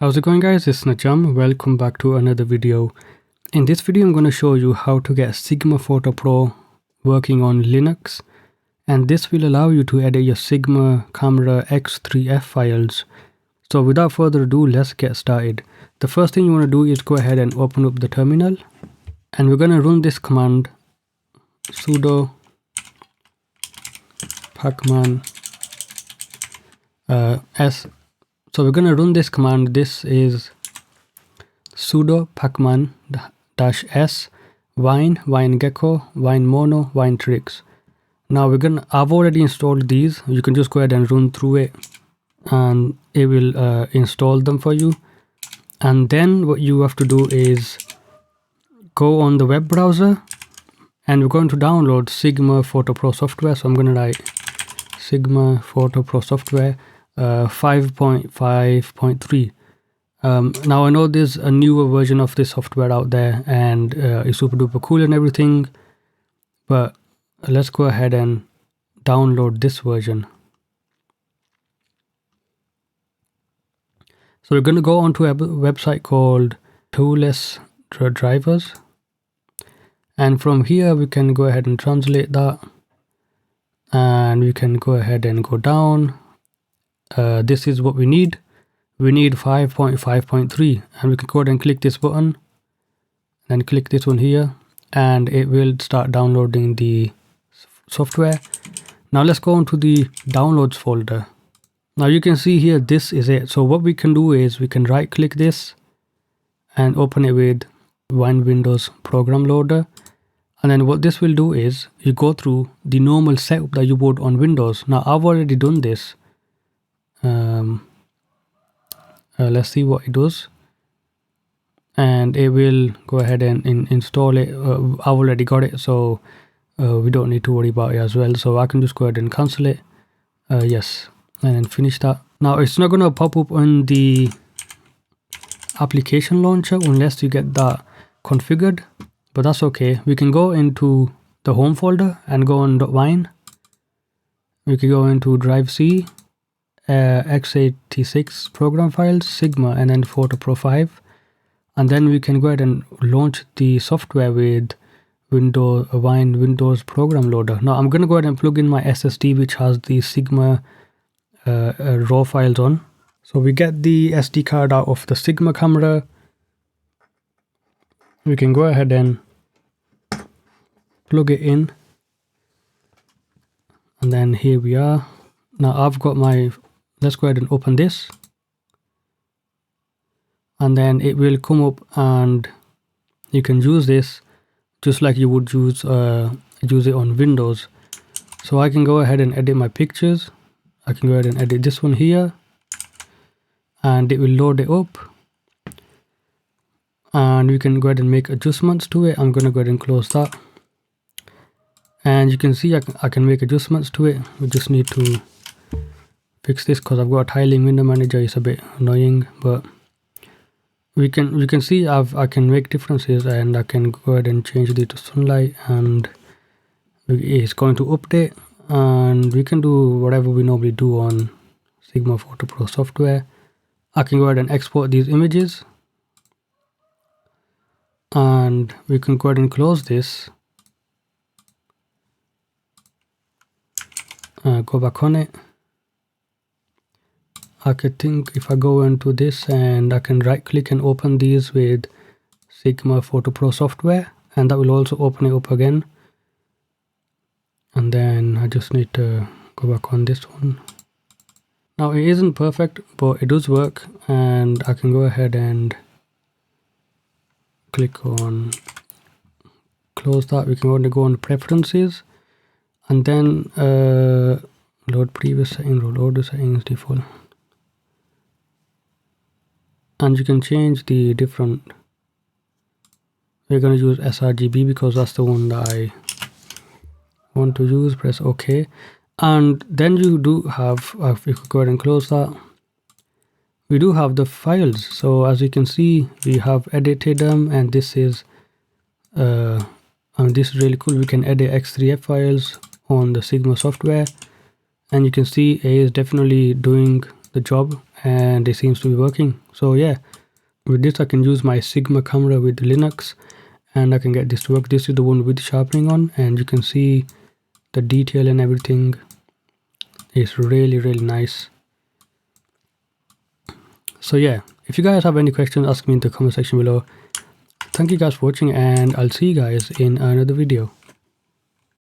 How's it going, guys? It's Najam. Welcome back to another video. In this video I'm going to show you how to get Sigma Photo Pro working on Linux, and this will allow you to edit your Sigma camera X3F files. So without further ado, let's get started. The first thing you want to do is go ahead and open up the terminal, and we're going to run this command sudo pacman s. So we're going to run this command. This is sudo pacman -s wine gecko wine mono wine tricks. Now I've already installed these. You can just go ahead and run through it and it will install them for you. And then what you have to do is go on the web browser and we're going to download Sigma Photo Pro software. So I'm going to write Sigma Photo Pro software 5.5.3. Now I know there's a newer version of this software out there and it's super duper cool and everything, but let's go ahead and download this version. So we're going to go onto a website called Toolless Drivers, and from here we can go ahead and translate that, and we can go ahead and go down. This is what we need. We need 5.5.3, and we can go ahead and click this button, then click this one here, and it will start downloading the software. Now let's go into the downloads folder. Now you can see here, this is it. So what we can do is we can right click this and open it with Windows Program Loader. And then what this will do is you go through the normal setup that you would on Windows. Now I've already done this. Let's see what it does, and it will go ahead and install it. I've already got it, so we don't need to worry about it as well. So I can just go ahead and cancel it. Yes, and then finish that. Now it's not going to pop up on the application launcher unless you get that configured, but that's okay. We can go into the home folder and go on .wine. We can go into drive C, x86 program files, Sigma, and then Photo Pro 5, and then we can go ahead and launch the software with Windows Program Loader. Now I'm going to go ahead and plug in my SSD which has the Sigma raw files on. So we get the SD card out of the Sigma camera. We can go ahead and plug it in, and then here we are. Now I've got my, let's go ahead and open this, and then it will come up and you can use this just like you would use it on Windows. So I can go ahead and edit my pictures. I can go ahead and edit this one here, and it will load it up, and we can go ahead and make adjustments to it. I'm going to go ahead and close that, and you can see I can make adjustments to it. We just need to fix this because I've got a tiling window manager. It's a bit annoying, but we can see I can make differences, and I can go ahead and change it to sunlight, and it's going to update, and we can do whatever we normally do on Sigma Photo Pro software. I can go ahead and export these images, and we can go ahead and close this, go back on it. I could think if I go into this and I can right click and open these with Sigma Photo Pro software, and that will also open it up again. And then I just need to go back on this one. Now it isn't perfect, but it does work, and I can go ahead and click on close that. We can go on preferences, and then load previous settings or load the settings default. And you can change the different. We're going to use sRGB because that's the one that I want to use. Press OK, and then you do have, if you could go ahead and close that, we do have the files. So as you can see, we have edited them, and this is this is really cool. We can edit X3F files on the Sigma software, and you can see it is definitely doing the job, and it seems to be working. So yeah, with this I can use my Sigma camera with Linux and I can get this to work. This is the one with sharpening on, and you can see the detail and everything is really nice. So yeah, if you guys have any questions, ask me in the comment section below. Thank you guys for watching, and I'll see you guys in another video.